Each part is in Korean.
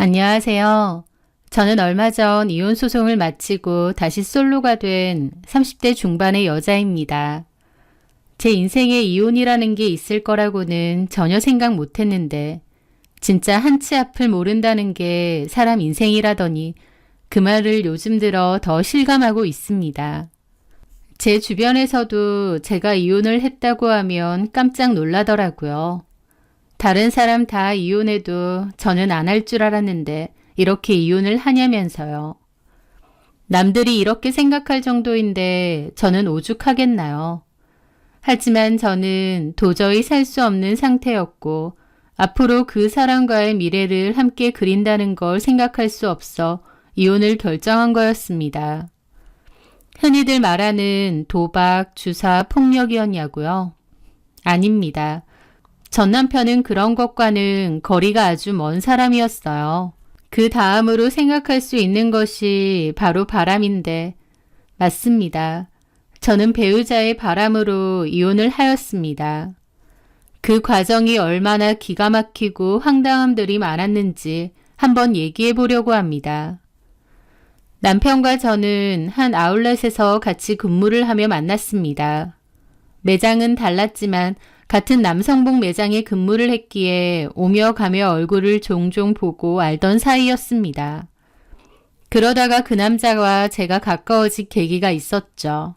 안녕하세요. 저는 얼마 전 이혼 소송을 마치고 다시 솔로가 된 30대 중반의 여자입니다. 제 인생에 이혼이라는 게 있을 거라고는 전혀 생각 못 했는데 진짜 한치 앞을 모른다는 게 사람 인생이라더니 그 말을 요즘 들어 더 실감하고 있습니다. 제 주변에서도 제가 이혼을 했다고 하면 깜짝 놀라더라고요. 다른 사람 다 이혼해도 저는 안 할 줄 알았는데 이렇게 이혼을 하냐면서요. 남들이 이렇게 생각할 정도인데 저는 오죽하겠나요. 하지만 저는 도저히 살 수 없는 상태였고 앞으로 그 사람과의 미래를 함께 그린다는 걸 생각할 수 없어 이혼을 결정한 거였습니다. 흔히들 말하는 도박, 주사, 폭력이었냐고요? 아닙니다. 전 남편은 그런 것과는 거리가 아주 먼 사람이었어요. 그 다음으로 생각할 수 있는 것이 바로 바람인데, 맞습니다. 저는 배우자의 바람으로 이혼을 하였습니다. 그 과정이 얼마나 기가 막히고 황당함들이 많았는지 한번 얘기해 보려고 합니다. 남편과 저는 한 아울렛에서 같이 근무를 하며 만났습니다. 매장은 달랐지만 같은 남성복 매장에 근무를 했기에 오며 가며 얼굴을 종종 보고 알던 사이였습니다. 그러다가 그 남자와 제가 가까워질 계기가 있었죠.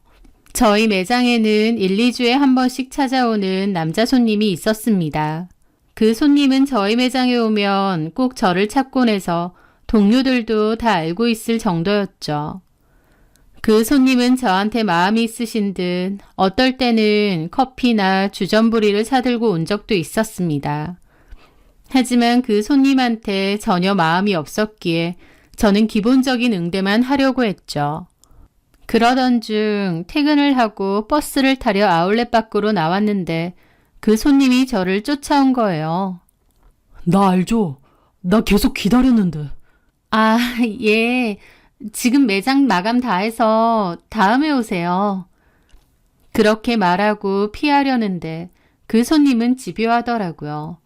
저희 매장에는 1, 2주에 한 번씩 찾아오는 남자 손님이 있었습니다. 그 손님은 저희 매장에 오면 꼭 저를 찾곤 해서 동료들도 다 알고 있을 정도였죠. 그 손님은 저한테 마음이 있으신 듯 어떨 때는 커피나 주전부리를 사들고 온 적도 있었습니다. 하지만 그 손님한테 전혀 마음이 없었기에 저는 기본적인 응대만 하려고 했죠. 그러던 중 퇴근을 하고 버스를 타려 아울렛 밖으로 나왔는데 그 손님이 저를 쫓아온 거예요. 나 알죠? 나 계속 기다렸는데. 아, 예. 지금 매장 마감 다 해서 다음에 오세요. 그렇게 말하고 피하려는데 그 손님은 집요하더라고요.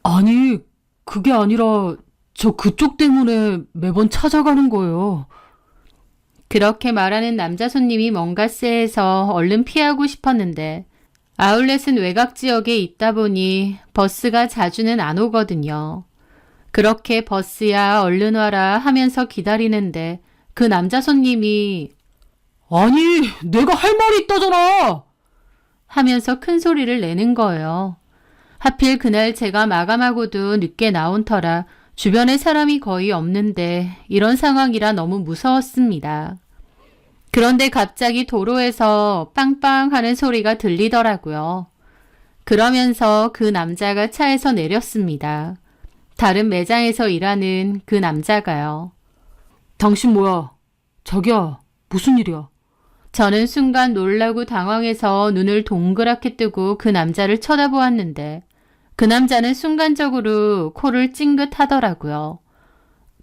아니, 그게 아니라 저 그쪽 때문에 매번 찾아가는 거예요. 그렇게 말하는 남자 손님이 뭔가 쎄해서 얼른 피하고 싶었는데 아울렛은 외곽 지역에 있다 보니 버스가 자주는 안 오거든요. 그렇게 버스야 얼른 와라 하면서 기다리는데 그 남자 손님이 아니, 내가 할 말이 있다잖아! 하면서 큰 소리를 내는 거예요. 하필 그날 제가 마감하고도 늦게 나온 터라 주변에 사람이 거의 없는데 이런 상황이라 너무 무서웠습니다. 그런데 갑자기 도로에서 빵빵 하는 소리가 들리더라고요. 그러면서 그 남자가 차에서 내렸습니다. 다른 매장에서 일하는 그 남자가요. 당신 뭐야? 자기야, 무슨 일이야? 저는 순간 놀라고 당황해서 눈을 동그랗게 뜨고 그 남자를 쳐다보았는데 그 남자는 순간적으로 코를 찡긋하더라고요.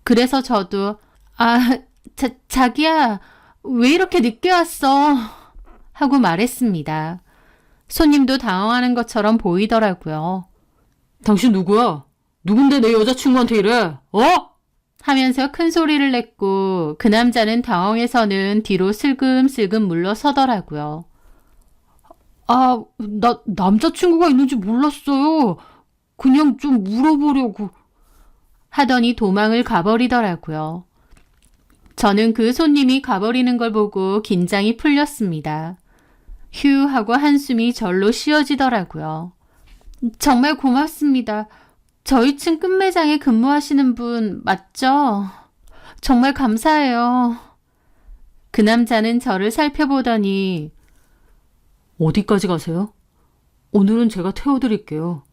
그래서 저도 자기야 왜 이렇게 늦게 왔어? 하고 말했습니다. 손님도 당황하는 것처럼 보이더라고요. 당신 누구야? 누군데 내 여자친구한테 이래? 하면서 큰 소리를 냈고 그 남자는 당황해서는 뒤로 슬금슬금 물러서더라고요. 나 남자친구가 있는지 몰랐어요. 그냥 좀 물어보려고. 하더니 도망을 가버리더라고요. 저는 그 손님이 가버리는 걸 보고 긴장이 풀렸습니다. 휴 하고 한숨이 절로 쉬어지더라고요. 정말 고맙습니다. 저희 층 끝매장에 근무하시는 분 맞죠? 정말 감사해요. 그 남자는 저를 살펴보더니 어디까지 가세요? 오늘은 제가 태워드릴게요.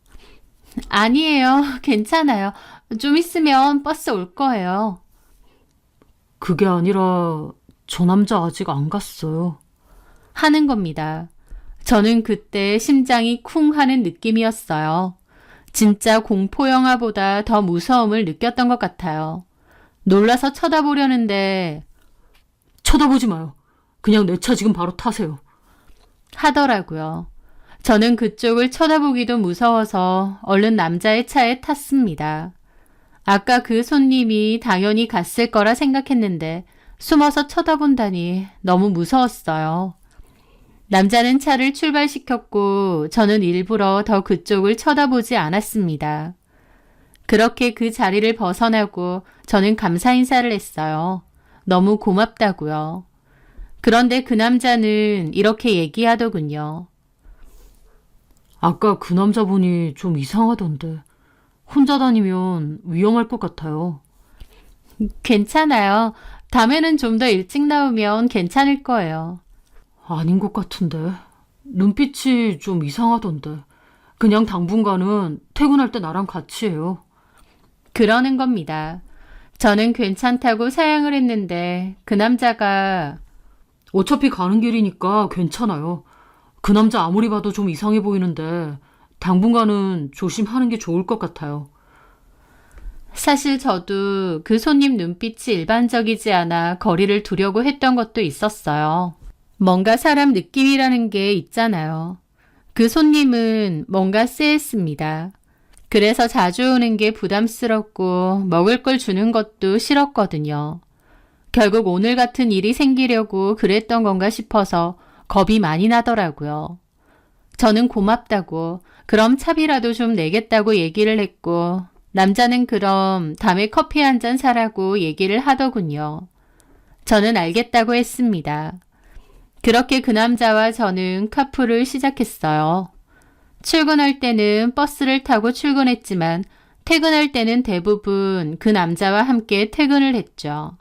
아니에요. 괜찮아요. 좀 있으면 버스 올 거예요. 그게 아니라 저 남자 아직 안 갔어요. 하는 겁니다. 저는 그때 심장이 쿵 하는 느낌이었어요. 진짜 공포영화보다 더 무서움을 느꼈던 것 같아요. 놀라서 쳐다보려는데 쳐다보지 마요. 그냥 내 차 지금 바로 타세요. 하더라고요. 저는 그쪽을 쳐다보기도 무서워서 얼른 남자의 차에 탔습니다. 아까 그 손님이 당연히 갔을 거라 생각했는데 숨어서 쳐다본다니 너무 무서웠어요. 남자는 차를 출발시켰고 저는 일부러 더 그쪽을 쳐다보지 않았습니다. 그렇게 그 자리를 벗어나고 저는 감사 인사를 했어요. 너무 고맙다고요. 그런데 그 남자는 이렇게 얘기하더군요. 아까 그 남자분이 좀 이상하던데. 혼자 다니면 위험할 것 같아요. 괜찮아요. 다음에는 좀 더 일찍 나오면 괜찮을 거예요. 아닌 것 같은데. 눈빛이 좀 이상하던데. 그냥 당분간은 퇴근할 때 나랑 같이 해요. 그러는 겁니다. 저는 괜찮다고 사양을 했는데 그 남자가 어차피 가는 길이니까 괜찮아요. 그 남자 아무리 봐도 좀 이상해 보이는데 당분간은 조심하는 게 좋을 것 같아요. 사실 저도 그 손님 눈빛이 일반적이지 않아 거리를 두려고 했던 것도 있었어요. 뭔가 사람 느낌이라는 게 있잖아요. 그 손님은 뭔가 쎄했습니다. 그래서 자주 오는 게 부담스럽고 먹을 걸 주는 것도 싫었거든요. 결국 오늘 같은 일이 생기려고 그랬던 건가 싶어서 겁이 많이 나더라고요. 저는 고맙다고 그럼 차비라도 좀 내겠다고 얘기를 했고 남자는 그럼 다음에 커피 한 잔 사라고 얘기를 하더군요. 저는 알겠다고 했습니다. 그렇게 그 남자와 저는 카풀을 시작했어요. 출근할 때는 버스를 타고 출근했지만 퇴근할 때는 대부분 그 남자와 함께 퇴근을 했죠.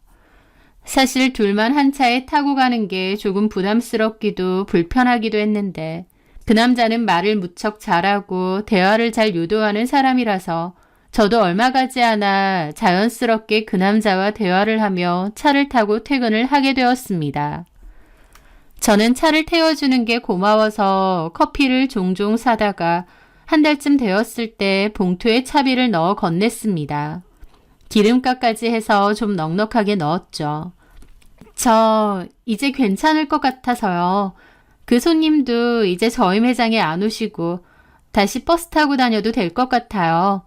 사실 둘만 한 차에 타고 가는 게 조금 부담스럽기도 불편하기도 했는데 그 남자는 말을 무척 잘하고 대화를 잘 유도하는 사람이라서 저도 얼마 가지 않아 자연스럽게 그 남자와 대화를 하며 차를 타고 퇴근을 하게 되었습니다. 저는 차를 태워주는 게 고마워서 커피를 종종 사다가 한 달쯤 되었을 때 봉투에 차비를 넣어 건넸습니다. 기름값까지 해서 좀 넉넉하게 넣었죠. 저 이제 괜찮을 것 같아서요. 그 손님도 이제 저희 매장에 안 오시고 다시 버스 타고 다녀도 될 것 같아요.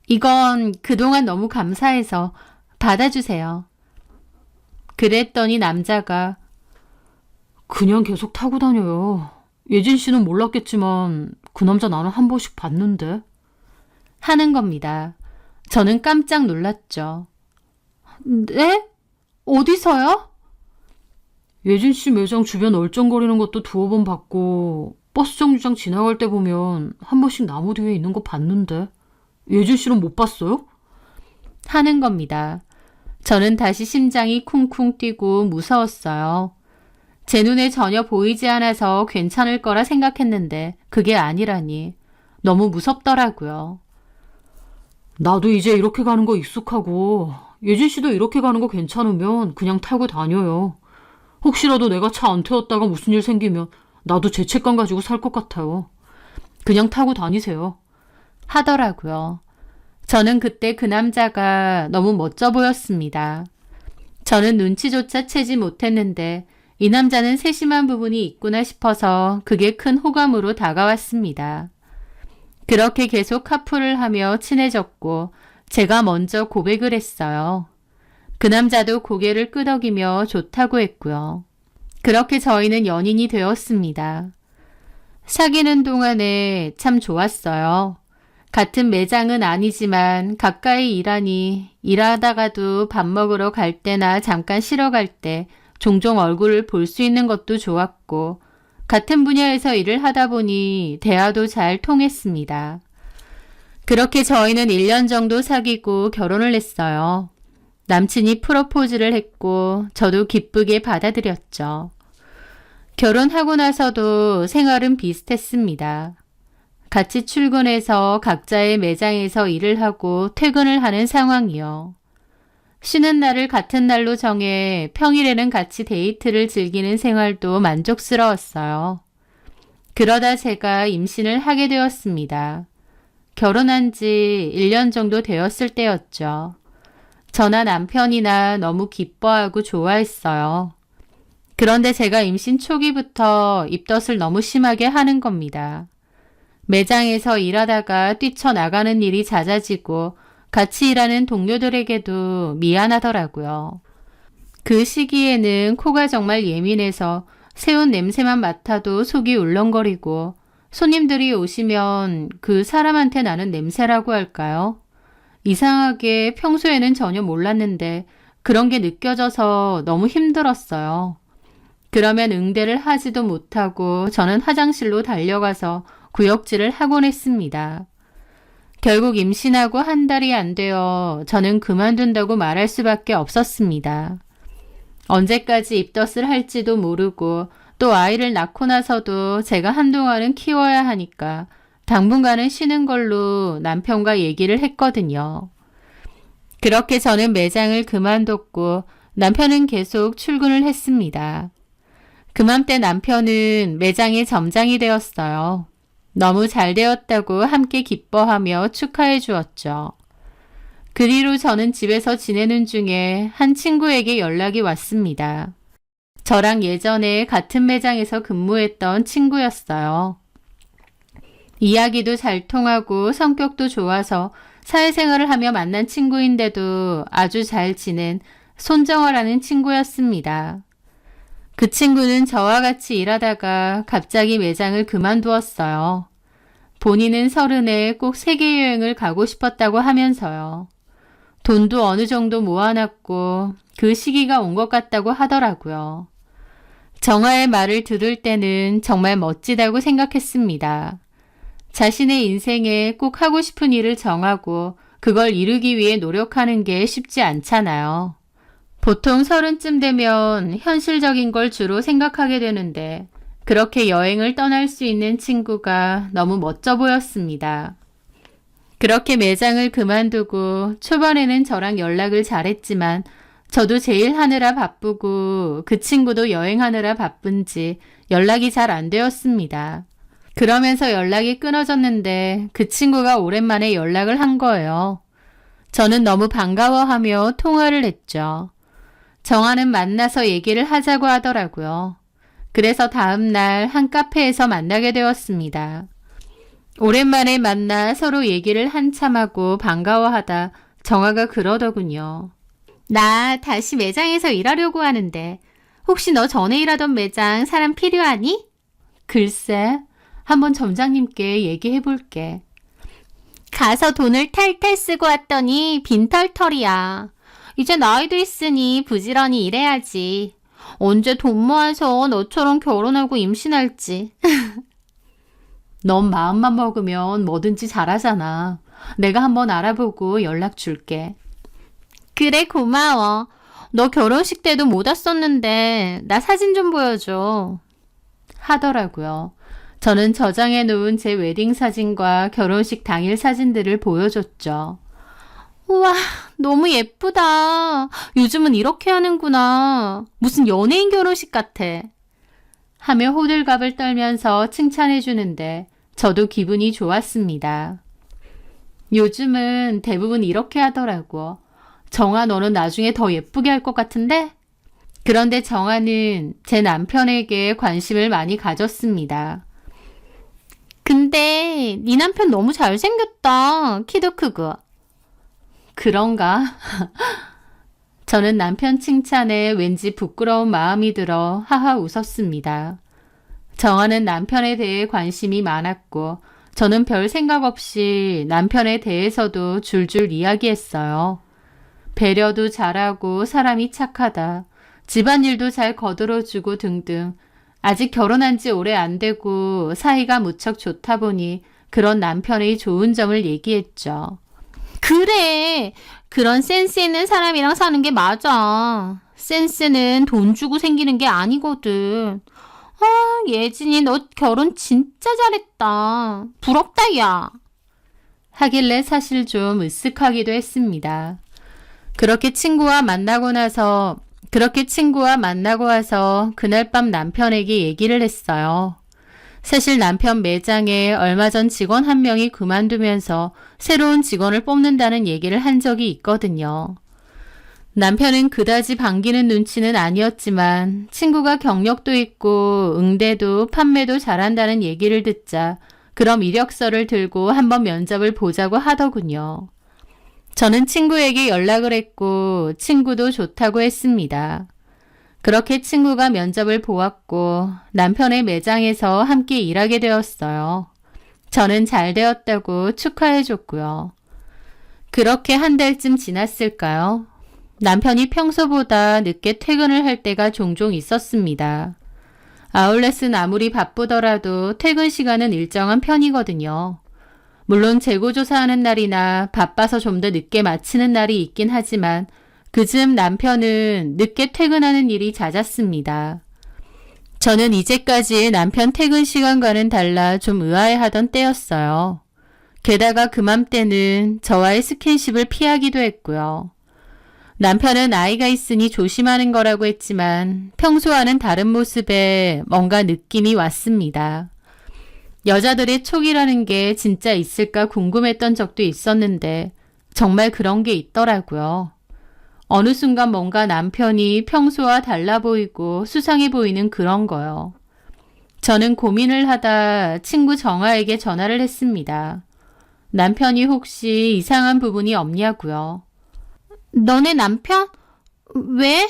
이건 그동안 너무 감사해서 받아주세요. 그랬더니 남자가 그냥 계속 타고 다녀요. 예진 씨는 몰랐겠지만 그 남자 나는 한 번씩 봤는데. 하는 겁니다. 저는 깜짝 놀랐죠. 네? 어디서요? 예진 씨 매장 주변 얼쩡거리는 것도 두어 번 봤고 버스 정류장 지나갈 때 보면 한 번씩 나무 뒤에 있는 거 봤는데. 예진 씨는 못 봤어요? 하는 겁니다. 저는 다시 심장이 쿵쿵 뛰고 무서웠어요. 제 눈에 전혀 보이지 않아서 괜찮을 거라 생각했는데 그게 아니라니 너무 무섭더라고요. 나도 이제 이렇게 가는 거 익숙하고 예진 씨도 이렇게 가는 거 괜찮으면 그냥 타고 다녀요. 혹시라도 내가 차 안 태웠다가 무슨 일 생기면 나도 죄책감 가지고 살 것 같아요. 그냥 타고 다니세요. 하더라고요. 저는 그때 그 남자가 너무 멋져 보였습니다. 저는 눈치조차 채지 못했는데 이 남자는 세심한 부분이 있구나 싶어서 그게 큰 호감으로 다가왔습니다. 그렇게 계속 카풀을 하며 친해졌고 제가 먼저 고백을 했어요. 그 남자도 고개를 끄덕이며 좋다고 했고요. 그렇게 저희는 연인이 되었습니다. 사귀는 동안에 참 좋았어요. 같은 매장은 아니지만 가까이 일하니 일하다가도 밥 먹으러 갈 때나 잠깐 쉬러 갈 때 종종 얼굴을 볼 수 있는 것도 좋았고 같은 분야에서 일을 하다 보니 대화도 잘 통했습니다. 그렇게 저희는 1년 정도 사귀고 결혼을 했어요. 남친이 프로포즈를 했고 저도 기쁘게 받아들였죠. 결혼하고 나서도 생활은 비슷했습니다. 같이 출근해서 각자의 매장에서 일을 하고 퇴근을 하는 상황이요. 쉬는 날을 같은 날로 정해 평일에는 같이 데이트를 즐기는 생활도 만족스러웠어요. 그러다 제가 임신을 하게 되었습니다. 결혼한 지 1년 정도 되었을 때였죠. 저나 남편이나 너무 기뻐하고 좋아했어요. 그런데 제가 임신 초기부터 입덧을 너무 심하게 하는 겁니다. 매장에서 일하다가 뛰쳐나가는 일이 잦아지고 같이 일하는 동료들에게도 미안하더라고요. 그 시기에는 코가 정말 예민해서 새운 냄새만 맡아도 속이 울렁거리고 손님들이 오시면 그 사람한테 나는 냄새라고 할까요? 이상하게 평소에는 전혀 몰랐는데 그런 게 느껴져서 너무 힘들었어요. 그러면 응대를 하지도 못하고 저는 화장실로 달려가서 구역질을 하곤 했습니다. 결국 임신하고 한 달이 안 되어 저는 그만둔다고 말할 수밖에 없었습니다. 언제까지 입덧을 할지도 모르고 또 아이를 낳고 나서도 제가 한동안은 키워야 하니까 당분간은 쉬는 걸로 남편과 얘기를 했거든요. 그렇게 저는 매장을 그만뒀고 남편은 계속 출근을 했습니다. 그맘때 남편은 매장의 점장이 되었어요. 너무 잘 되었다고 함께 기뻐하며 축하해 주었죠. 그 뒤로 저는 집에서 지내는 중에 한 친구에게 연락이 왔습니다. 저랑 예전에 같은 매장에서 근무했던 친구였어요. 이야기도 잘 통하고 성격도 좋아서 사회생활을 하며 만난 친구인데도 아주 잘 지낸 손정아라는 친구였습니다. 그 친구는 저와 같이 일하다가 갑자기 매장을 그만두었어요. 본인은 30에 꼭 세계여행을 가고 싶었다고 하면서요. 돈도 어느 정도 모아놨고 그 시기가 온 것 같다고 하더라고요. 정아의 말을 들을 때는 정말 멋지다고 생각했습니다. 자신의 인생에 꼭 하고 싶은 일을 정하고 그걸 이루기 위해 노력하는 게 쉽지 않잖아요. 보통 30쯤 되면 현실적인 걸 주로 생각하게 되는데 그렇게 여행을 떠날 수 있는 친구가 너무 멋져 보였습니다. 그렇게 매장을 그만두고 초반에는 저랑 연락을 잘했지만 저도 제일 하느라 바쁘고 그 친구도 여행하느라 바쁜지 연락이 잘 안 되었습니다. 그러면서 연락이 끊어졌는데 그 친구가 오랜만에 연락을 한 거예요. 저는 너무 반가워하며 통화를 했죠. 정아는 만나서 얘기를 하자고 하더라고요. 그래서 다음날 한 카페에서 만나게 되었습니다. 오랜만에 만나 서로 얘기를 한참 하고 반가워하다 정아가 그러더군요. 나 다시 매장에서 일하려고 하는데 혹시 너 전에 일하던 매장 사람 필요하니? 글쎄, 한번 점장님께 얘기해볼게. 가서 돈을 탈탈 쓰고 왔더니 빈털털이야. 이제 나이도 있으니 부지런히 일해야지. 언제 돈 모아서 너처럼 결혼하고 임신할지. 넌 마음만 먹으면 뭐든지 잘하잖아. 내가 한번 알아보고 연락 줄게. 그래, 고마워. 너 결혼식 때도 못 왔었는데 나 사진 좀 보여줘. 하더라고요. 저는 저장해 놓은 제 웨딩 사진과 결혼식 당일 사진들을 보여줬죠. 우와, 너무 예쁘다. 요즘은 이렇게 하는구나. 무슨 연예인 결혼식 같아. 하며 호들갑을 떨면서 칭찬해 주는데 저도 기분이 좋았습니다. 요즘은 대부분 이렇게 하더라고. 정아, 너는 나중에 더 예쁘게 할 것 같은데? 그런데 정아는 제 남편에게 관심을 많이 가졌습니다. 근데 네 남편 너무 잘생겼다. 키도 크고. 그런가? 저는 남편 칭찬에 왠지 부끄러운 마음이 들어 하하 웃었습니다. 정아는 남편에 대해 관심이 많았고 저는 별 생각 없이 남편에 대해서도 줄줄 이야기했어요. 배려도 잘하고 사람이 착하다. 집안일도 잘 거들어주고 등등. 아직 결혼한 지 오래 안 되고 사이가 무척 좋다 보니 그런 남편의 좋은 점을 얘기했죠. 그래. 그런 센스 있는 사람이랑 사는 게 맞아. 센스는 돈 주고 생기는 게 아니거든. 아, 예진이 너 결혼 진짜 잘했다. 부럽다, 야. 하길래 사실 좀 으쓱하기도 했습니다. 그렇게 친구와 만나고 와서 그날 밤 남편에게 얘기를 했어요. 사실 남편 매장에 얼마 전 직원 한 명이 그만두면서 새로운 직원을 뽑는다는 얘기를 한 적이 있거든요. 남편은 그다지 반기는 눈치는 아니었지만 친구가 경력도 있고 응대도 판매도 잘한다는 얘기를 듣자 그럼 이력서를 들고 한번 면접을 보자고 하더군요. 저는 친구에게 연락을 했고 친구도 좋다고 했습니다. 그렇게 친구가 면접을 보았고 남편의 매장에서 함께 일하게 되었어요. 저는 잘 되었다고 축하해줬고요. 그렇게 한 달쯤 지났을까요? 남편이 평소보다 늦게 퇴근을 할 때가 종종 있었습니다. 아울렛은 아무리 바쁘더라도 퇴근 시간은 일정한 편이거든요. 물론 재고조사하는 날이나 바빠서 좀 더 늦게 마치는 날이 있긴 하지만 그즈음 남편은 늦게 퇴근하는 일이 잦았습니다. 저는 이제까지 남편 퇴근 시간과는 달라 좀 의아해하던 때였어요. 게다가 그맘때는 저와의 스킨십을 피하기도 했고요. 남편은 아이가 있으니 조심하는 거라고 했지만 평소와는 다른 모습에 뭔가 느낌이 왔습니다. 여자들의 촉이라는 게 진짜 있을까 궁금했던 적도 있었는데 정말 그런 게 있더라고요. 어느 순간 뭔가 남편이 평소와 달라 보이고 수상해 보이는 그런 거요. 저는 고민을 하다 친구 정아에게 전화를 했습니다. 남편이 혹시 이상한 부분이 없냐고요. 너네 남편? 왜?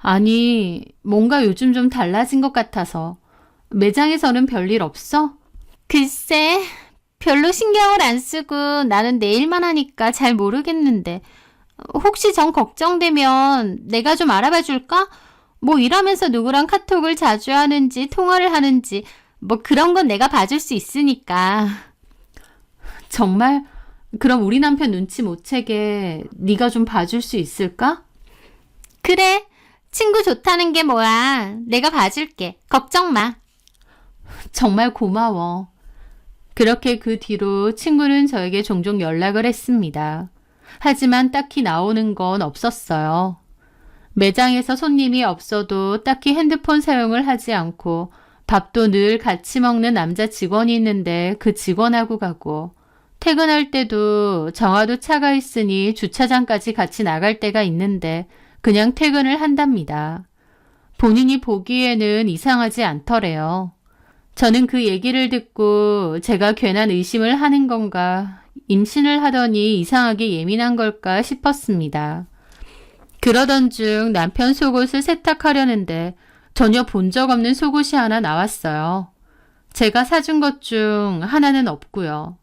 아니, 뭔가 요즘 좀 달라진 것 같아서. 매장에서는 별일 없어? 글쎄, 별로 신경을 안 쓰고 나는 내 일만 하니까 잘 모르겠는데 혹시 정 걱정되면 내가 좀 알아봐 줄까? 뭐 일하면서 누구랑 카톡을 자주 하는지 통화를 하는지 뭐 그런 건 내가 봐줄 수 있으니까. 정말? 그럼 우리 남편 눈치 못 채게 네가 좀 봐줄 수 있을까? 그래. 친구 좋다는 게 뭐야. 내가 봐줄게. 걱정 마. 정말 고마워. 그렇게 그 뒤로 친구는 저에게 종종 연락을 했습니다. 하지만 딱히 나오는 건 없었어요. 매장에서 손님이 없어도 딱히 핸드폰 사용을 하지 않고 밥도 늘 같이 먹는 남자 직원이 있는데 그 직원하고 가고 퇴근할 때도 정아도 차가 있으니 주차장까지 같이 나갈 때가 있는데 그냥 퇴근을 한답니다. 본인이 보기에는 이상하지 않더래요. 저는 그 얘기를 듣고 제가 괜한 의심을 하는 건가, 임신을 하더니 이상하게 예민한 걸까 싶었습니다. 그러던 중 남편 속옷을 세탁하려는데 전혀 본 적 없는 속옷이 하나 나왔어요. 제가 사준 것 중 하나는 없고요.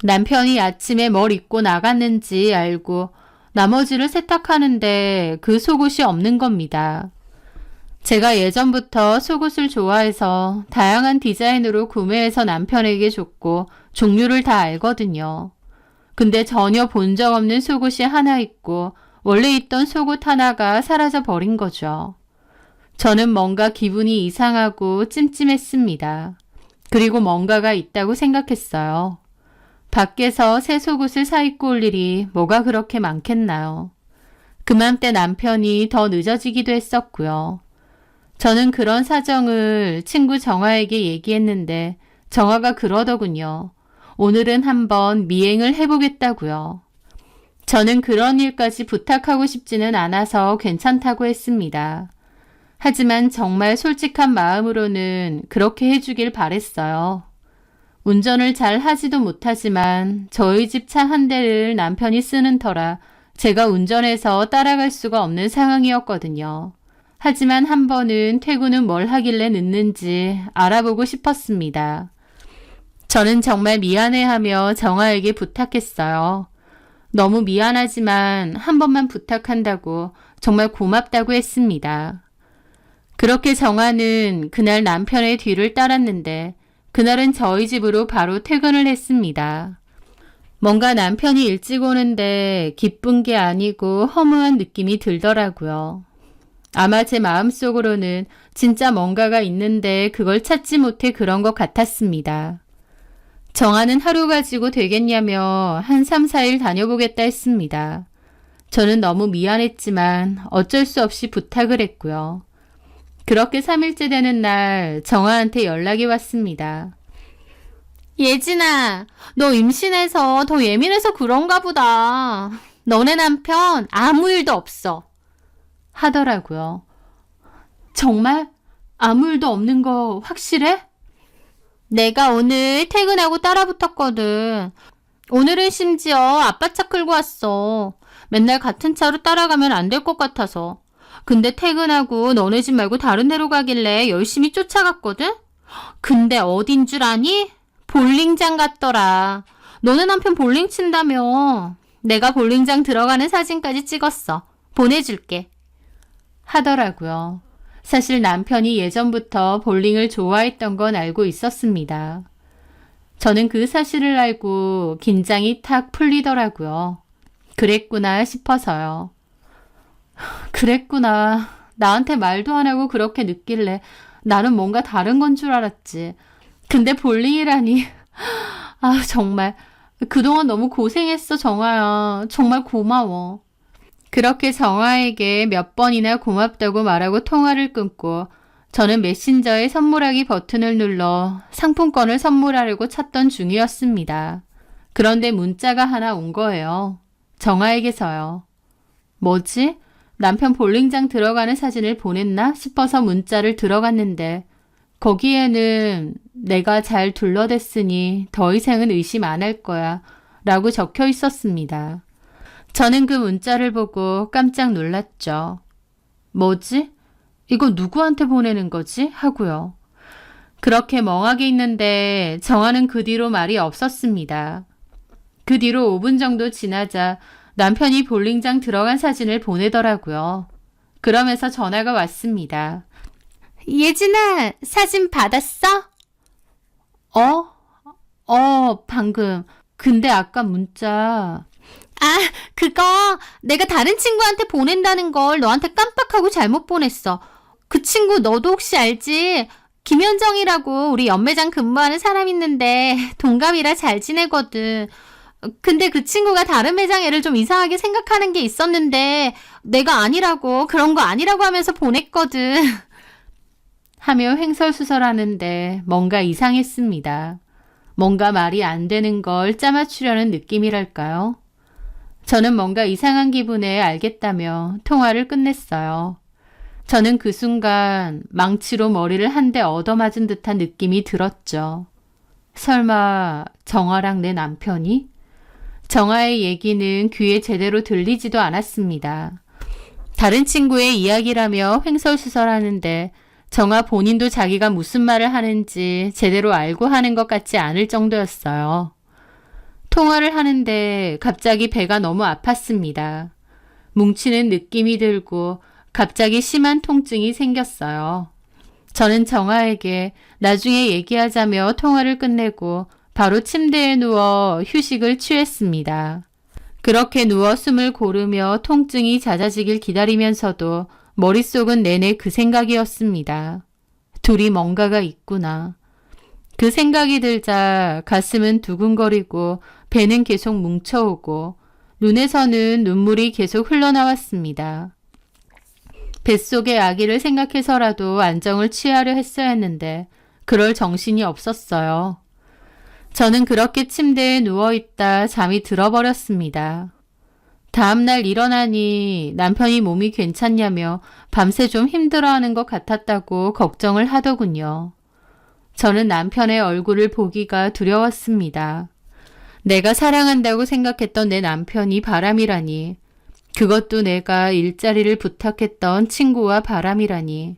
남편이 아침에 뭘 입고 나갔는지 알고 나머지를 세탁하는데 그 속옷이 없는 겁니다. 제가 예전부터 속옷을 좋아해서 다양한 디자인으로 구매해서 남편에게 줬고 종류를 다 알거든요. 근데 전혀 본 적 없는 속옷이 하나 있고 원래 있던 속옷 하나가 사라져 버린 거죠. 저는 뭔가 기분이 이상하고 찜찜했습니다. 그리고 뭔가가 있다고 생각했어요. 밖에서 새 속옷을 사 입고 올 일이 뭐가 그렇게 많겠나요? 그맘때 남편이 더 늦어지기도 했었고요. 저는 그런 사정을 친구 정아에게 얘기했는데 정아가 그러더군요. 오늘은 한번 미행을 해보겠다고요. 저는 그런 일까지 부탁하고 싶지는 않아서 괜찮다고 했습니다. 하지만 정말 솔직한 마음으로는 그렇게 해주길 바랬어요. 운전을 잘 하지도 못하지만 저희 집 차 한 대를 남편이 쓰는 터라 제가 운전해서 따라갈 수가 없는 상황이었거든요. 하지만 한 번은 퇴근 후 뭘 하길래 늦는지 알아보고 싶었습니다. 저는 정말 미안해하며 정아에게 부탁했어요. 너무 미안하지만 한 번만 부탁한다고 정말 고맙다고 했습니다. 그렇게 정아는 그날 남편의 뒤를 따랐는데 그날은 저희 집으로 바로 퇴근을 했습니다. 뭔가 남편이 일찍 오는데 기쁜 게 아니고 허무한 느낌이 들더라고요. 아마 제 마음속으로는 진짜 뭔가가 있는데 그걸 찾지 못해 그런 것 같았습니다. 정아는 하루 가지고 되겠냐며 한 3, 4일 다녀보겠다 했습니다. 저는 너무 미안했지만 어쩔 수 없이 부탁을 했고요. 그렇게 3일째 되는 날 정아한테 연락이 왔습니다. 예진아, 너 임신해서 더 예민해서 그런가 보다. 너네 남편 아무 일도 없어. 하더라고요. 정말? 아무 일도 없는 거 확실해? 내가 오늘 퇴근하고 따라붙었거든. 오늘은 심지어 아빠 차 끌고 왔어. 맨날 같은 차로 따라가면 안 될 것 같아서. 근데 퇴근하고 너네 집 말고 다른 데로 가길래 열심히 쫓아갔거든? 근데 어딘 줄 아니? 볼링장 같더라. 너네 남편 볼링 친다며. 내가 볼링장 들어가는 사진까지 찍었어. 보내줄게. 하더라고요. 사실 남편이 예전부터 볼링을 좋아했던 건 알고 있었습니다. 저는 그 사실을 알고 긴장이 탁 풀리더라고요. 그랬구나 싶어서요. 그랬구나. 나한테 말도 안 하고 그렇게 느낄래. 나는 뭔가 다른 건 줄 알았지. 근데 볼링이라니. 아, 정말. 그동안 너무 고생했어, 정아야. 정말 고마워. 그렇게 정아에게 몇 번이나 고맙다고 말하고 통화를 끊고 저는 메신저에 선물하기 버튼을 눌러 상품권을 선물하려고 찾던 중이었습니다. 그런데 문자가 하나 온 거예요. 정아에게서요. 뭐지? 남편 볼링장 들어가는 사진을 보냈나 싶어서 문자를 들어갔는데 거기에는 내가 잘 둘러댔으니 더 이상은 의심 안 할 거야 라고 적혀 있었습니다. 저는 그 문자를 보고 깜짝 놀랐죠. 뭐지? 이거 누구한테 보내는 거지? 하고요. 그렇게 멍하게 있는데 정아는 그 뒤로 말이 없었습니다. 그 뒤로 5분 정도 지나자 남편이 볼링장 들어간 사진을 보내더라고요. 그러면서 전화가 왔습니다. 예진아, 사진 받았어? 방금. 근데 아까 문자. 그거 내가 다른 친구한테 보낸다는 걸 너한테 깜빡하고 잘못 보냈어. 그 친구 너도 혹시 알지? 김현정이라고 우리 연매장 근무하는 사람 있는데 동갑이라 잘 지내거든. 근데 그 친구가 다른 매장 애를 좀 이상하게 생각하는 게 있었는데 내가 아니라고 그런 거 아니라고 하면서 보냈거든. 하며 횡설수설하는데 뭔가 이상했습니다. 뭔가 말이 안 되는 걸 짜맞추려는 느낌이랄까요? 저는 뭔가 이상한 기분에 알겠다며 통화를 끝냈어요. 저는 그 순간 망치로 머리를 한 대 얻어맞은 듯한 느낌이 들었죠. 설마 정아랑 내 남편이? 정아의 얘기는 귀에 제대로 들리지도 않았습니다. 다른 친구의 이야기라며 횡설수설하는데 정아 본인도 자기가 무슨 말을 하는지 제대로 알고 하는 것 같지 않을 정도였어요. 통화를 하는데 갑자기 배가 너무 아팠습니다. 뭉치는 느낌이 들고 갑자기 심한 통증이 생겼어요. 저는 정아에게 나중에 얘기하자며 통화를 끝내고 바로 침대에 누워 휴식을 취했습니다. 그렇게 누워 숨을 고르며 통증이 잦아지길 기다리면서도 머릿속은 내내 그 생각이었습니다. 둘이 뭔가가 있구나. 그 생각이 들자 가슴은 두근거리고 배는 계속 뭉쳐오고 눈에서는 눈물이 계속 흘러나왔습니다. 뱃속의 아기를 생각해서라도 안정을 취하려 했어야 했는데 그럴 정신이 없었어요. 저는 그렇게 침대에 누워있다 잠이 들어버렸습니다. 다음날 일어나니 남편이 몸이 괜찮냐며 밤새 좀 힘들어하는 것 같았다고 걱정을 하더군요. 저는 남편의 얼굴을 보기가 두려웠습니다. 내가 사랑한다고 생각했던 내 남편이 바람이라니. 그것도 내가 일자리를 부탁했던 친구와 바람이라니.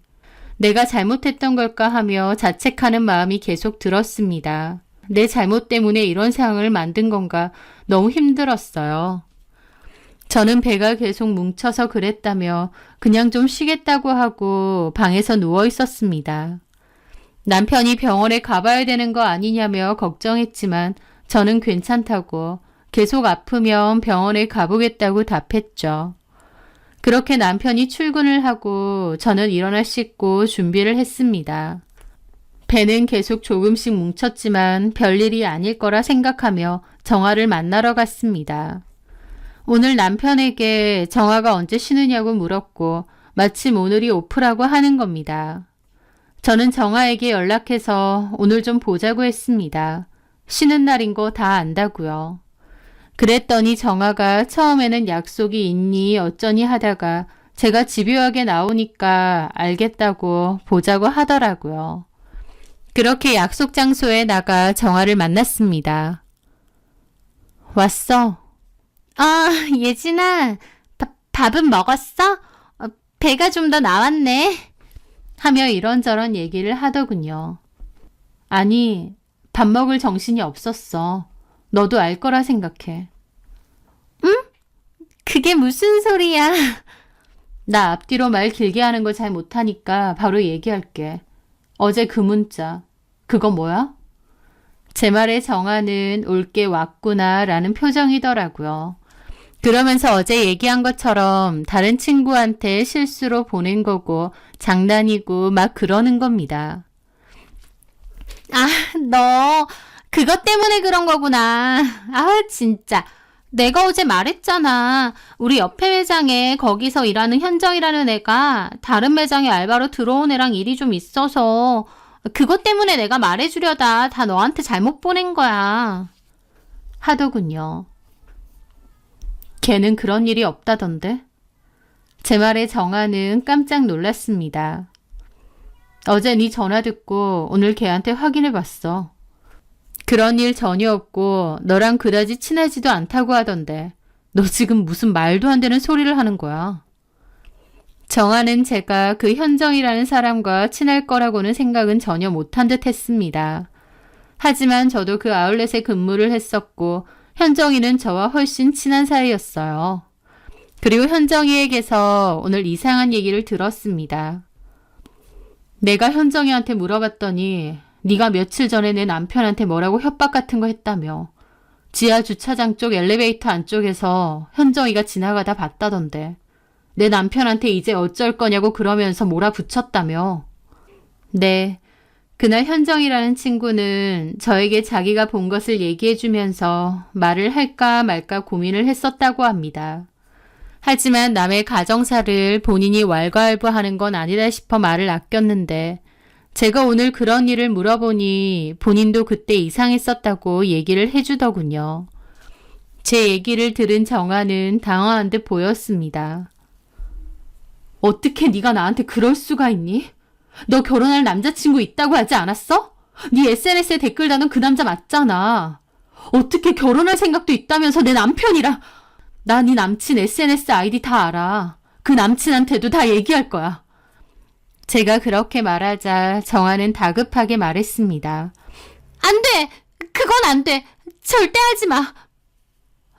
내가 잘못했던 걸까 하며 자책하는 마음이 계속 들었습니다. 내 잘못 때문에 이런 상황을 만든 건가 너무 힘들었어요. 저는 배가 계속 뭉쳐서 그랬다며 그냥 좀 쉬겠다고 하고 방에서 누워 있었습니다. 남편이 병원에 가봐야 되는 거 아니냐며 걱정했지만 저는 괜찮다고 계속 아프면 병원에 가보겠다고 답했죠. 그렇게 남편이 출근을 하고 저는 일어나 씻고 준비를 했습니다. 배는 계속 조금씩 뭉쳤지만 별일이 아닐 거라 생각하며 정아를 만나러 갔습니다. 오늘 남편에게 정아가 언제 쉬느냐고 물었고 마침 오늘이 오프라고 하는 겁니다. 저는 정아에게 연락해서 오늘 좀 보자고 했습니다. 쉬는 날인 거 다 안다고요. 그랬더니 정아가 처음에는 약속이 있니 어쩌니 하다가 제가 집요하게 나오니까 알겠다고 보자고 하더라고요. 그렇게 약속 장소에 나가 정아를 만났습니다. 왔어. 아, 예진아, 밥은 먹었어? 배가 좀 더 나왔네. 하며 이런저런 얘기를 하더군요. 아니, 밥 먹을 정신이 없었어. 너도 알 거라 생각해. 응? 그게 무슨 소리야? 나 앞뒤로 말 길게 하는 거 잘 못하니까 바로 얘기할게. 어제 그 문자, 그거 뭐야? 제 말에 정아는 올게 왔구나 라는 표정이더라고요. 그러면서 어제 얘기한 것처럼 다른 친구한테 실수로 보낸 거고 장난이고 막 그러는 겁니다. 아, 너 그것 때문에 그런 거구나. 아, 진짜. 내가 어제 말했잖아. 우리 옆에 매장에 거기서 일하는 현정이라는 애가 다른 매장에 알바로 들어온 애랑 일이 좀 있어서 그것 때문에 내가 말해주려다 다 너한테 잘못 보낸 거야. 하더군요. 걔는 그런 일이 없다던데. 제 말에 정아는 깜짝 놀랐습니다. 어제 네 전화 듣고 오늘 걔한테 확인해봤어. 그런 일 전혀 없고 너랑 그다지 친하지도 않다고 하던데 너 지금 무슨 말도 안 되는 소리를 하는 거야. 정아는 제가 그 현정이라는 사람과 친할 거라고는 생각은 전혀 못한 듯 했습니다. 하지만 저도 그 아울렛에 근무를 했었고 현정이는 저와 훨씬 친한 사이였어요. 그리고 현정이에게서 오늘 이상한 얘기를 들었습니다. 내가 현정이한테 물어봤더니 네가 며칠 전에 내 남편한테 뭐라고 협박 같은 거 했다며. 지하 주차장 쪽 엘리베이터 안쪽에서 현정이가 지나가다 봤다던데. 내 남편한테 이제 어쩔 거냐고 그러면서 몰아붙였다며. 네, 그날 현정이라는 친구는 저에게 자기가 본 것을 얘기해주면서 말을 할까 말까 고민을 했었다고 합니다. 하지만 남의 가정사를 본인이 왈가왈부하는 건 아니다 싶어 말을 아꼈는데 제가 오늘 그런 일을 물어보니 본인도 그때 이상했었다고 얘기를 해주더군요. 제 얘기를 들은 정아는 당황한 듯 보였습니다. 어떻게 네가 나한테 그럴 수가 있니? 너 결혼할 남자친구 있다고 하지 않았어? 네 SNS에 댓글 다는 그 남자 맞잖아. 어떻게 결혼할 생각도 있다면서 내 남편이라. 나 네 남친 SNS 아이디 다 알아. 그 남친한테도 다 얘기할 거야. 제가 그렇게 말하자 정아는 다급하게 말했습니다. 안 돼! 그건 안 돼! 절대 하지 마!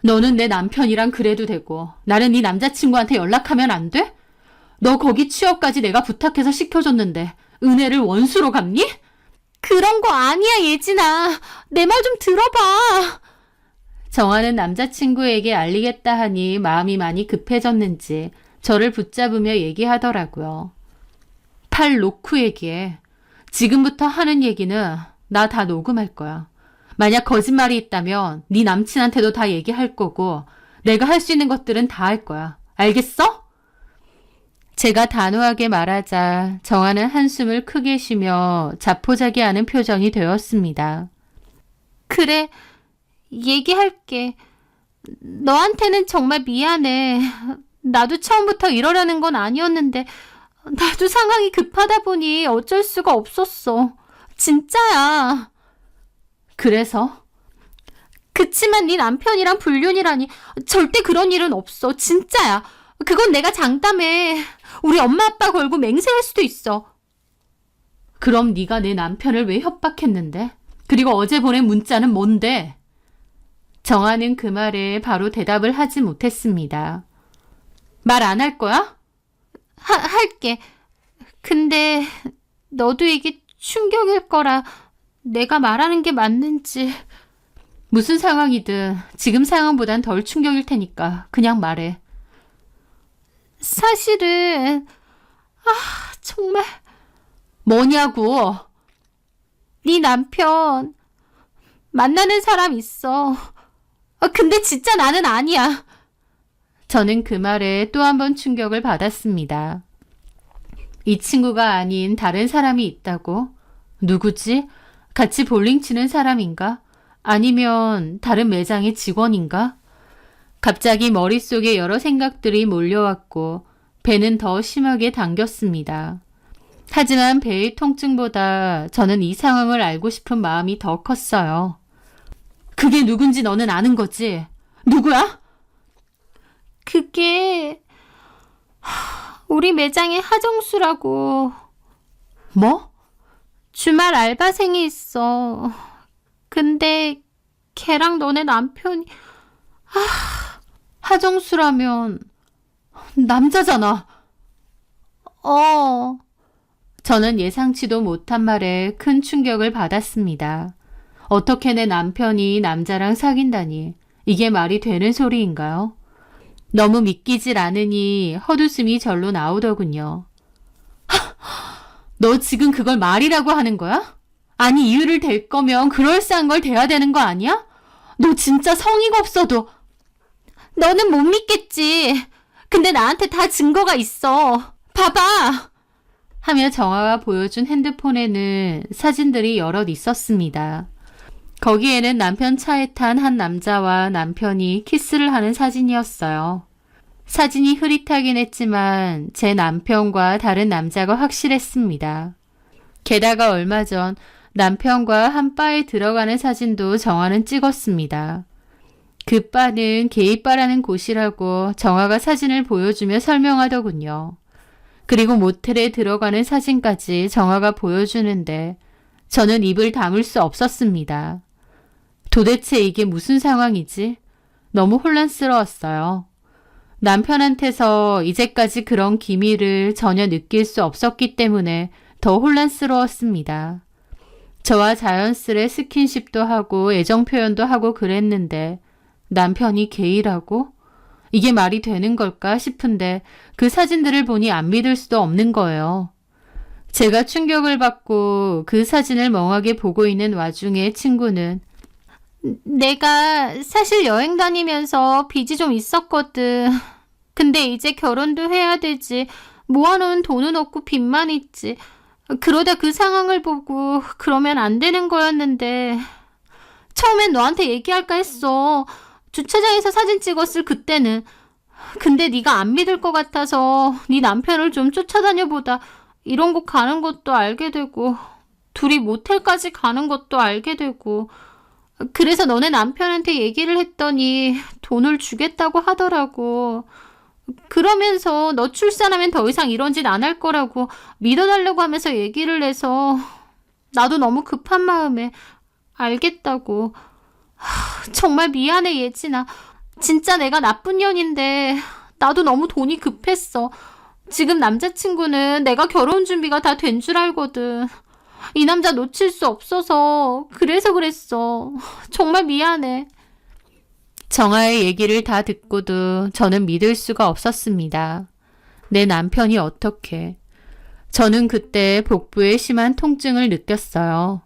너는 내 남편이랑 그래도 되고 나는 네 남자친구한테 연락하면 안 돼? 너 거기 취업까지 내가 부탁해서 시켜줬는데 은혜를 원수로 갚니? 그런 거 아니야, 예진아. 내 말 좀 들어봐. 정아는 남자친구에게 알리겠다 하니 마음이 많이 급해졌는지 저를 붙잡으며 얘기하더라고요. 팔 놓고 얘기해. 지금부터 하는 얘기는 나 다 녹음할 거야. 만약 거짓말이 있다면 네 남친한테도 다 얘기할 거고 내가 할 수 있는 것들은 다 할 거야. 알겠어? 제가 단호하게 말하자 정아는 한숨을 크게 쉬며 자포자기하는 표정이 되었습니다. 그래, 얘기할게. 너한테는 정말 미안해. 나도 처음부터 이러려는 건 아니었는데 나도 상황이 급하다 보니 어쩔 수가 없었어. 진짜야. 그래서? 그치만 네 남편이랑 불륜이라니 절대 그런 일은 없어. 진짜야. 그건 내가 장담해. 우리 엄마 아빠 걸고 맹세할 수도 있어. 그럼 네가 내 남편을 왜 협박했는데? 그리고 어제 보낸 문자는 뭔데? 정아는 그 말에 바로 대답을 하지 못했습니다. 말 안 할 거야? 할게. 근데 너도 이게 충격일 거라 내가 말하는 게 맞는지. 무슨 상황이든 지금 상황보단 덜 충격일 테니까 그냥 말해. 사실은 정말 뭐냐고. 네 남편 만나는 사람 있어. 근데 진짜 나는 아니야. 저는 그 말에 또 한 번 충격을 받았습니다. 이 친구가 아닌 다른 사람이 있다고? 누구지? 같이 볼링 치는 사람인가? 아니면 다른 매장의 직원인가? 갑자기 머릿속에 여러 생각들이 몰려왔고 배는 더 심하게 당겼습니다. 하지만 배의 통증보다 저는 이 상황을 알고 싶은 마음이 더 컸어요. 그 그게 누군지 너는 아는 거지? 누구야? 그게 우리 매장에 하정수라고 뭐? 주말 알바생이 있어. 근데 걔랑 너네 남편이 하정수라면 남자잖아. 어. 저는 예상치도 못한 말에 큰 충격을 받았습니다. 어떻게 내 남편이 남자랑 사귄다니 이게 말이 되는 소리인가요? 너무 믿기질 않으니 헛웃음이 절로 나오더군요. 너 지금 그걸 말이라고 하는 거야? 아니 이유를 댈 거면 그럴싸한 걸 대야 되는 거 아니야? 너 진짜 성의가 없어도. 너는 못 믿겠지. 근데 나한테 다 증거가 있어. 봐봐. 하며 정아가 보여준 핸드폰에는 사진들이 여럿 있었습니다. 거기에는 남편 차에 탄 한 남자와 남편이 키스를 하는 사진이었어요. 사진이 흐릿하긴 했지만 제 남편과 다른 남자가 확실했습니다. 게다가 얼마 전 남편과 한 바에 들어가는 사진도 정아는 찍었습니다. 그 바는 게이바라는 곳이라고 정아가 사진을 보여주며 설명하더군요. 그리고 모텔에 들어가는 사진까지 정아가 보여주는데 저는 입을 다물 수 없었습니다. 도대체 이게 무슨 상황이지? 너무 혼란스러웠어요. 남편한테서 이제까지 그런 기미를 전혀 느낄 수 없었기 때문에 더 혼란스러웠습니다. 저와 자연스레 스킨십도 하고 애정 표현도 하고 그랬는데 남편이 게이라고? 이게 말이 되는 걸까 싶은데 그 사진들을 보니 안 믿을 수도 없는 거예요. 제가 충격을 받고 그 사진을 멍하게 보고 있는 와중에 친구는 내가 사실 여행 다니면서 빚이 좀 있었거든. 근데 이제 결혼도 해야 되지. 모아놓은 돈은 없고 빚만 있지. 그러다 그 상황을 보고 그러면 안 되는 거였는데 처음엔 너한테 얘기할까 했어. 주차장에서 사진 찍었을 그때는. 근데 네가 안 믿을 것 같아서 네 남편을 좀 쫓아다녀보다 이런 곳 가는 것도 알게 되고 둘이 모텔까지 가는 것도 알게 되고 그래서 너네 남편한테 얘기를 했더니 돈을 주겠다고 하더라고. 그러면서 너 출산하면 더 이상 이런 짓 안 할 거라고 믿어달라고 하면서 얘기를 해서 나도 너무 급한 마음에 알겠다고. 정말 미안해 예진아. 진짜 내가 나쁜 년인데 나도 너무 돈이 급했어. 지금 남자친구는 내가 결혼 준비가 다 된 줄 알거든. 이 남자 놓칠 수 없어서 그래서 그랬어. 정말 미안해. 정아의 얘기를 다 듣고도 저는 믿을 수가 없었습니다. 내 남편이 어떻게. 저는 그때 복부에 심한 통증을 느꼈어요.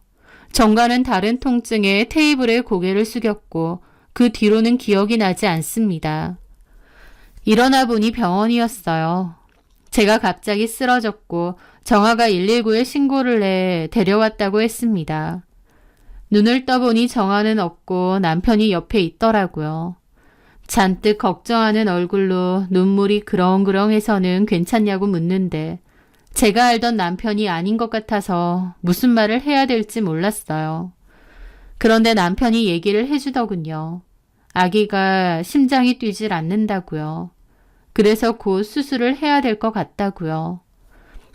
전과는 다른 통증에 테이블에 고개를 숙였고 그 뒤로는 기억이 나지 않습니다. 일어나 보니 병원이었어요. 제가 갑자기 쓰러졌고 정아가 119에 신고를 해 데려왔다고 했습니다. 눈을 떠보니 정아는 없고 남편이 옆에 있더라고요. 잔뜩 걱정하는 얼굴로 눈물이 그렁그렁해서는 괜찮냐고 묻는데 제가 알던 남편이 아닌 것 같아서 무슨 말을 해야 될지 몰랐어요. 그런데 남편이 얘기를 해주더군요. 아기가 심장이 뛰질 않는다고요. 그래서 곧 수술을 해야 될 것 같다고요.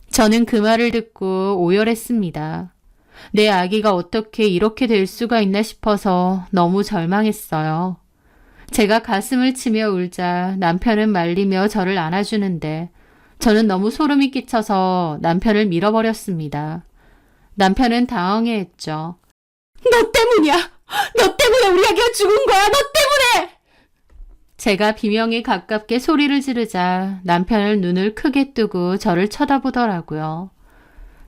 저는 그 말을 듣고 오열했습니다. 내 아기가 어떻게 이렇게 될 수가 있나 싶어서 너무 절망했어요. 제가 가슴을 치며 울자 남편은 말리며 저를 안아주는데 저는 너무 소름이 끼쳐서 남편을 밀어버렸습니다. 남편은 당황해했죠. 너 때문이야! 너 때문에 우리 아기가 죽은 거야! 너 때문에! 제가 비명에 가깝게 소리를 지르자 남편은 눈을 크게 뜨고 저를 쳐다보더라고요.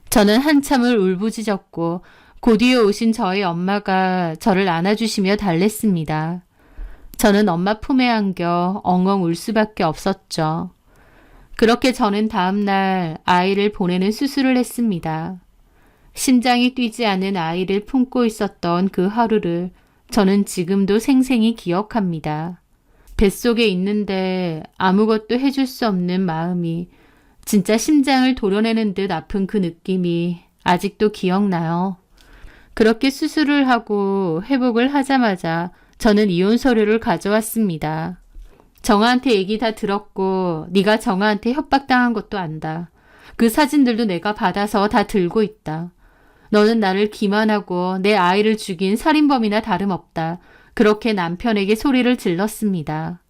저는 한참을 울부짖었고 곧이어 오신 저희 엄마가 저를 안아주시며 달랬습니다. 저는 엄마 품에 안겨 엉엉 울 수밖에 없었죠. 그렇게 저는 다음날 아이를 보내는 수술을 했습니다. 심장이 뛰지 않는 아이를 품고 있었던 그 하루를 저는 지금도 생생히 기억합니다. 뱃속에 있는데 아무것도 해줄 수 없는 마음이 진짜 심장을 도려내는 듯 아픈 그 느낌이 아직도 기억나요. 그렇게 수술을 하고 회복을 하자마자 저는 이혼 서류를 가져왔습니다. 정아한테 얘기 다 들었고 네가 정아한테 협박당한 것도 안다. 그 사진들도 내가 받아서 다 들고 있다. 너는 나를 기만하고 내 아이를 죽인 살인범이나 다름없다. 그렇게 남편에게 소리를 질렀습니다.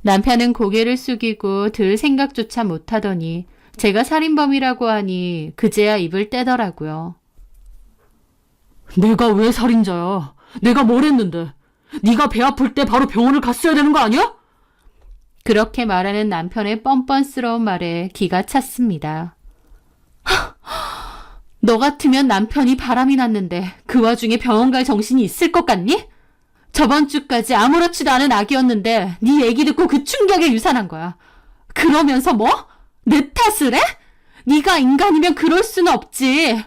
남편은 고개를 숙이고 들 생각조차 못하더니 제가 살인범이라고 하니 그제야 입을 떼더라고요. 내가 왜 살인자야? 내가 뭘 했는데? 네가 배 아플 때 바로 병원을 갔어야 되는 거 아니야? 그렇게 말하는 남편의 뻔뻔스러운 말에 기가 찼습니다. 너 같으면 남편이 바람이 났는데 그 와중에 병원 갈 정신이 있을 것 같니? 저번 주까지 아무렇지도 않은 아기였는데 네 얘기 듣고 그 충격에 유산한 거야. 그러면서 뭐? 내 탓을 해? 네가 인간이면 그럴 수는 없지.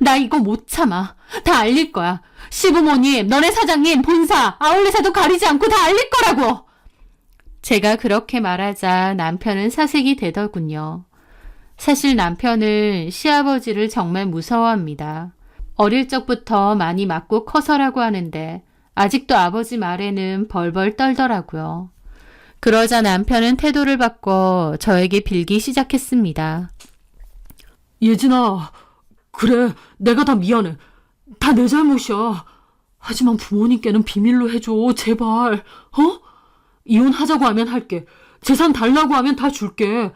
나 이거 못 참아. 다 알릴 거야. 시부모님, 너네 사장님, 본사, 아울렛에도 가리지 않고 다 알릴 거라고. 제가 그렇게 말하자 남편은 사색이 되더군요. 사실 남편은 시아버지를 정말 무서워합니다. 어릴 적부터 많이 맞고 커서라고 하는데 아직도 아버지 말에는 벌벌 떨더라고요. 그러자 남편은 태도를 바꿔 저에게 빌기 시작했습니다. 예진아, 그래, 내가 다 미안해. 다 내 잘못이야. 하지만 부모님께는 비밀로 해줘, 제발. 이혼하자고 하면 할게. 재산 달라고 하면 다 줄게.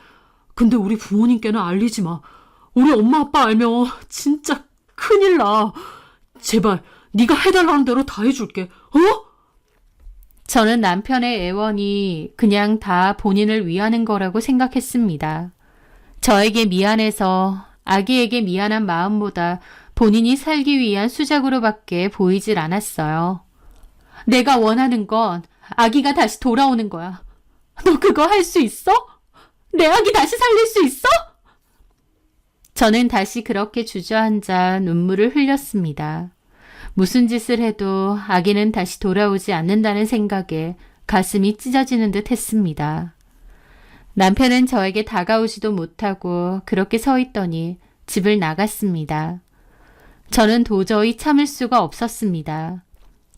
근데 우리 부모님께는 알리지 마. 우리 엄마 아빠 알면 진짜 큰일 나. 제발 네가 해달라는 대로 다 해줄게. 저는 남편의 애원이 그냥 다 본인을 위하는 거라고 생각했습니다. 저에게 미안해서 아기에게 미안한 마음보다 본인이 살기 위한 수작으로밖에 보이질 않았어요. 내가 원하는 건 아기가 다시 돌아오는 거야. 너 그거 할 수 있어? 내 아기 다시 살릴 수 있어? 저는 다시 그렇게 주저앉아 눈물을 흘렸습니다. 무슨 짓을 해도 아기는 다시 돌아오지 않는다는 생각에 가슴이 찢어지는 듯 했습니다. 남편은 저에게 다가오지도 못하고 그렇게 서 있더니 집을 나갔습니다. 저는 도저히 참을 수가 없었습니다.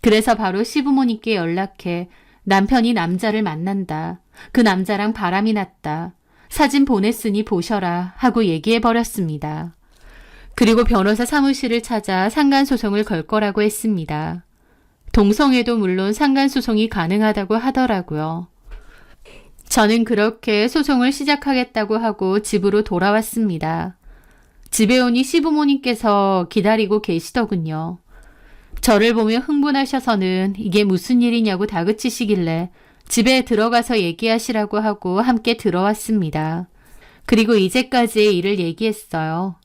그래서 바로 시부모님께 연락해 남편이 남자를 만난다. 그 남자랑 바람이 났다. 사진 보냈으니 보셔라 하고 얘기해버렸습니다. 그리고 변호사 사무실을 찾아 상간소송을 걸 거라고 했습니다. 동성애도 물론 상간소송이 가능하다고 하더라고요. 저는 그렇게 소송을 시작하겠다고 하고 집으로 돌아왔습니다. 집에 오니 시부모님께서 기다리고 계시더군요. 저를 보며 흥분하셔서는 이게 무슨 일이냐고 다그치시길래 집에 들어가서 얘기하시라고 하고 함께 들어왔습니다. 그리고 이제까지의 일을 얘기했어요.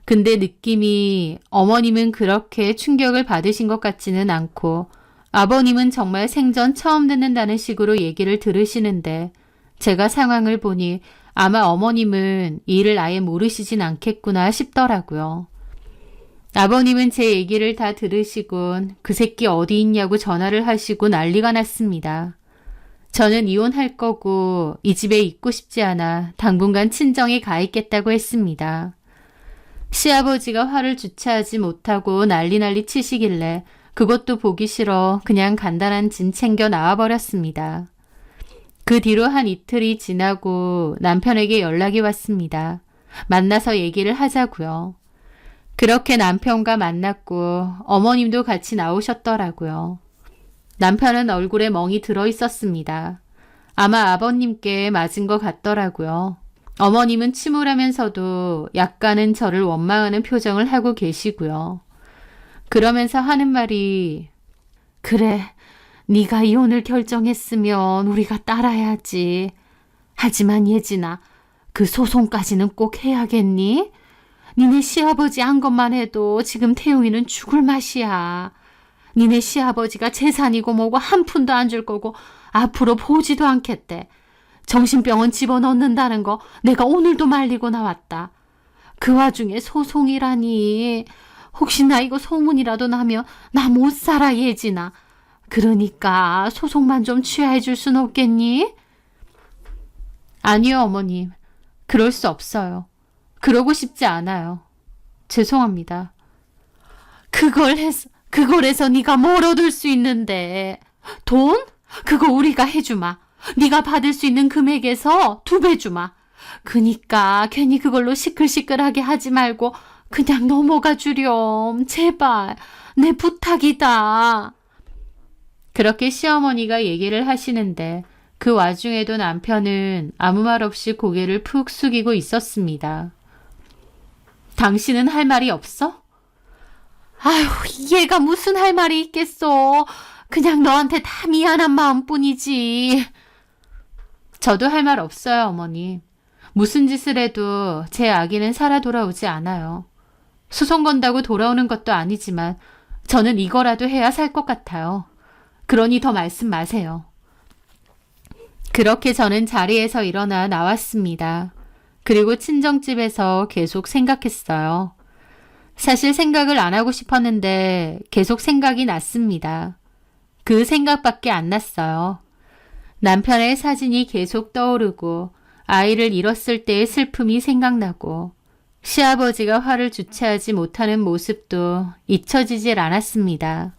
근데 느낌이 어머님은 그렇게 충격을 받으신 것 같지는 않고 아버님은 정말 생전 처음 듣는다는 식으로 얘기를 들으시는데 제가 상황을 보니 아마 어머님은 이 일을 아예 모르시진 않겠구나 싶더라고요. 아버님은 제 얘기를 다 들으시곤 그 새끼 어디 있냐고 전화를 하시고 난리가 났습니다. 저는 이혼할 거고 이 집에 있고 싶지 않아 당분간 친정에 가 있겠다고 했습니다. 시아버지가 화를 주체하지 못하고 난리 치시길래 그것도 보기 싫어 그냥 간단한 짐 챙겨 나와버렸습니다. 그 뒤로 한 이틀이 지나고 남편에게 연락이 왔습니다. 만나서 얘기를 하자고요. 그렇게 남편과 만났고 어머님도 같이 나오셨더라고요. 남편은 얼굴에 멍이 들어 있었습니다. 아마 아버님께 맞은 것 같더라고요. 어머님은 침울하면서도 약간은 저를 원망하는 표정을 하고 계시고요. 그러면서 하는 말이 그래, 네가 이혼을 결정했으면 우리가 따라야지. 하지만 예진아, 그 소송까지는 꼭 해야겠니? 니네 시아버지 한 것만 해도 지금 태용이는 죽을 맛이야. 니네 시아버지가 재산이고 뭐고 한 푼도 안 줄 거고 앞으로 보지도 않겠대. 정신병원 집어넣는다는 거 내가 오늘도 말리고 나왔다. 그 와중에 소송이라니. 혹시나 이거 소문이라도 나면 나 못 살아 예진아. 그러니까 소송만 좀 취하해 줄 순 없겠니? 아니요 어머님. 그럴 수 없어요. 그러고 싶지 않아요. 죄송합니다. 그걸 해서 네가 뭘 얻을 수 있는데. 돈? 그거 우리가 해주마. 네가 받을 수 있는 금액에서 2배 주마. 그니까 괜히 그걸로 시끌시끌하게 하지 말고 그냥 넘어가 주렴. 제발 내 부탁이다. 그렇게 시어머니가 얘기를 하시는데 그 와중에도 남편은 아무 말 없이 고개를 푹 숙이고 있었습니다. 당신은 할 말이 없어? 아휴, 얘가 무슨 할 말이 있겠어. 그냥 너한테 다 미안한 마음뿐이지. 저도 할 말 없어요, 어머니. 무슨 짓을 해도 제 아기는 살아 돌아오지 않아요. 소송 건다고 돌아오는 것도 아니지만 저는 이거라도 해야 살 것 같아요. 그러니 더 말씀 마세요. 그렇게 저는 자리에서 일어나 나왔습니다. 그리고 친정집에서 계속 생각했어요. 사실 생각을 안 하고 싶었는데 계속 생각이 났습니다. 그 생각밖에 안 났어요. 남편의 사진이 계속 떠오르고 아이를 잃었을 때의 슬픔이 생각나고 시아버지가 화를 주체하지 못하는 모습도 잊혀지질 않았습니다.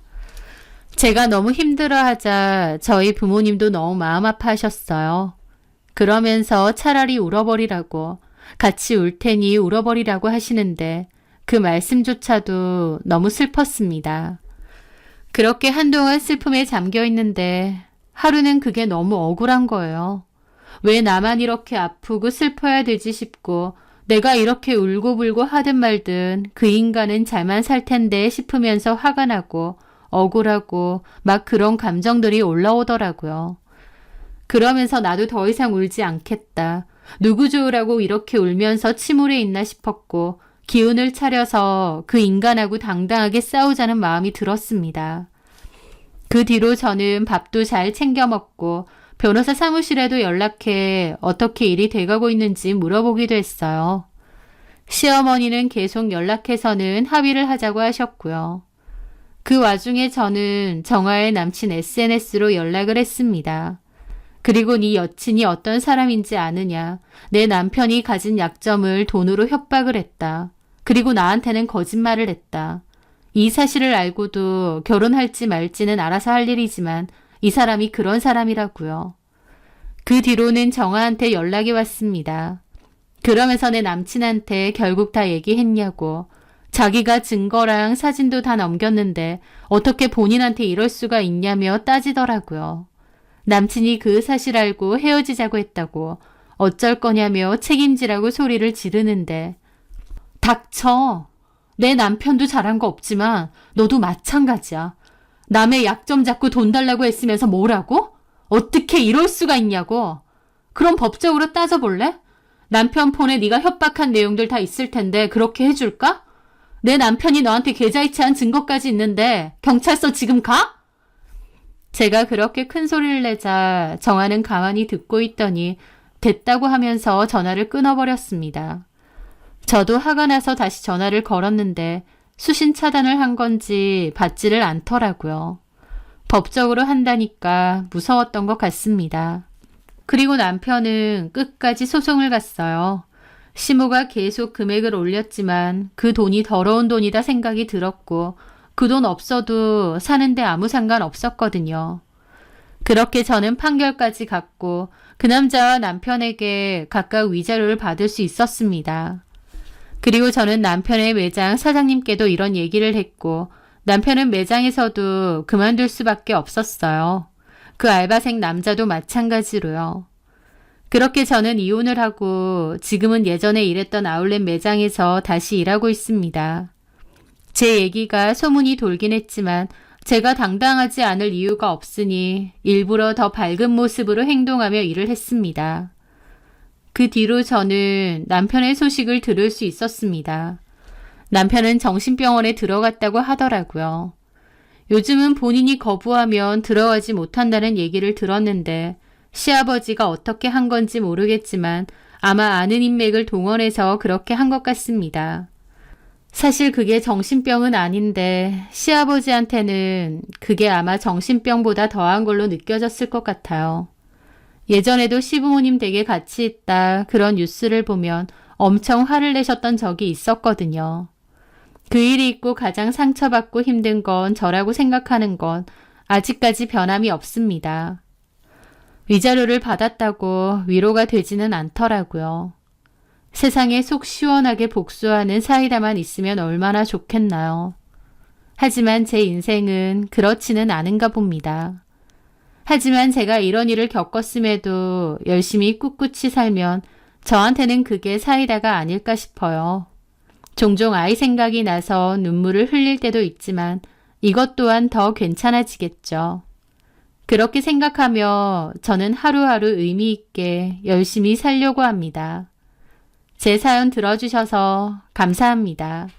제가 너무 힘들어하자 저희 부모님도 너무 마음 아파하셨어요. 그러면서 차라리 울어버리라고, 같이 울 테니 울어버리라고 하시는데 그 말씀조차도 너무 슬펐습니다. 그렇게 한동안 슬픔에 잠겨 있는데 하루는 그게 너무 억울한 거예요. 왜 나만 이렇게 아프고 슬퍼야 되지 싶고 내가 이렇게 울고불고 하든 말든 그 인간은 잘만 살 텐데 싶으면서 화가 나고 억울하고 막 그런 감정들이 올라오더라고요. 그러면서 나도 더 이상 울지 않겠다. 누구 좋으라고 이렇게 울면서 침울해 있나 싶었고 기운을 차려서 그 인간하고 당당하게 싸우자는 마음이 들었습니다. 그 뒤로 저는 밥도 잘 챙겨 먹고 변호사 사무실에도 연락해 어떻게 일이 돼가고 있는지 물어보기도 했어요. 시어머니는 계속 연락해서는 합의를 하자고 하셨고요. 그 와중에 저는 정아의 남친 SNS로 연락을 했습니다. 그리고 네 여친이 어떤 사람인지 아느냐. 내 남편이 가진 약점을 돈으로 협박을 했다. 그리고 나한테는 거짓말을 했다. 이 사실을 알고도 결혼할지 말지는 알아서 할 일이지만 이 사람이 그런 사람이라고요. 그 뒤로는 정아한테 연락이 왔습니다. 그러면서 내 남친한테 결국 다 얘기했냐고. 자기가 증거랑 사진도 다 넘겼는데 어떻게 본인한테 이럴 수가 있냐며 따지더라고요. 남친이 그 사실 알고 헤어지자고 했다고 어쩔 거냐며 책임지라고 소리를 지르는데 닥쳐. 내 남편도 잘한 거 없지만 너도 마찬가지야. 남의 약점 잡고 돈 달라고 했으면서 뭐라고? 어떻게 이럴 수가 있냐고. 그럼 법적으로 따져볼래? 남편 폰에 네가 협박한 내용들 다 있을 텐데 그렇게 해줄까? 내 남편이 너한테 계좌이체한 증거까지 있는데 경찰서 지금 가? 제가 그렇게 큰 소리를 내자 정아는 가만히 듣고 있더니 됐다고 하면서 전화를 끊어버렸습니다. 저도 화가 나서 다시 전화를 걸었는데 수신 차단을 한 건지 받지를 않더라고요. 법적으로 한다니까 무서웠던 것 같습니다. 그리고 남편은 끝까지 소송을 갔어요. 시모가 계속 금액을 올렸지만 그 돈이 더러운 돈이다 생각이 들었고 그 돈 없어도 사는데 아무 상관 없었거든요. 그렇게 저는 판결까지 갔고 그 남자와 남편에게 각각 위자료를 받을 수 있었습니다. 그리고 저는 남편의 매장 사장님께도 이런 얘기를 했고 남편은 매장에서도 그만둘 수밖에 없었어요. 그 알바생 남자도 마찬가지로요. 그렇게 저는 이혼을 하고 지금은 예전에 일했던 아울렛 매장에서 다시 일하고 있습니다. 제 얘기가 소문이 돌긴 했지만 제가 당당하지 않을 이유가 없으니 일부러 더 밝은 모습으로 행동하며 일을 했습니다. 그 뒤로 저는 남편의 소식을 들을 수 있었습니다. 남편은 정신병원에 들어갔다고 하더라고요. 요즘은 본인이 거부하면 들어가지 못한다는 얘기를 들었는데 시아버지가 어떻게 한 건지 모르겠지만 아마 아는 인맥을 동원해서 그렇게 한 것 같습니다. 사실 그게 정신병은 아닌데 시아버지한테는 그게 아마 정신병보다 더한 걸로 느껴졌을 것 같아요. 예전에도 시부모님 댁에 같이 있다 그런 뉴스를 보면 엄청 화를 내셨던 적이 있었거든요. 그 일이 있고 가장 상처받고 힘든 건 저라고 생각하는 건 아직까지 변함이 없습니다. 위자료를 받았다고 위로가 되지는 않더라고요. 세상에 속 시원하게 복수하는 사이다만 있으면 얼마나 좋겠나요. 하지만 제 인생은 그렇지는 않은가 봅니다. 하지만 제가 이런 일을 겪었음에도 열심히 꿋꿋이 살면 저한테는 그게 사이다가 아닐까 싶어요. 종종 아이 생각이 나서 눈물을 흘릴 때도 있지만 이것 또한 더 괜찮아지겠죠. 그렇게 생각하며 저는 하루하루 의미 있게 열심히 살려고 합니다. 제 사연 들어주셔서 감사합니다.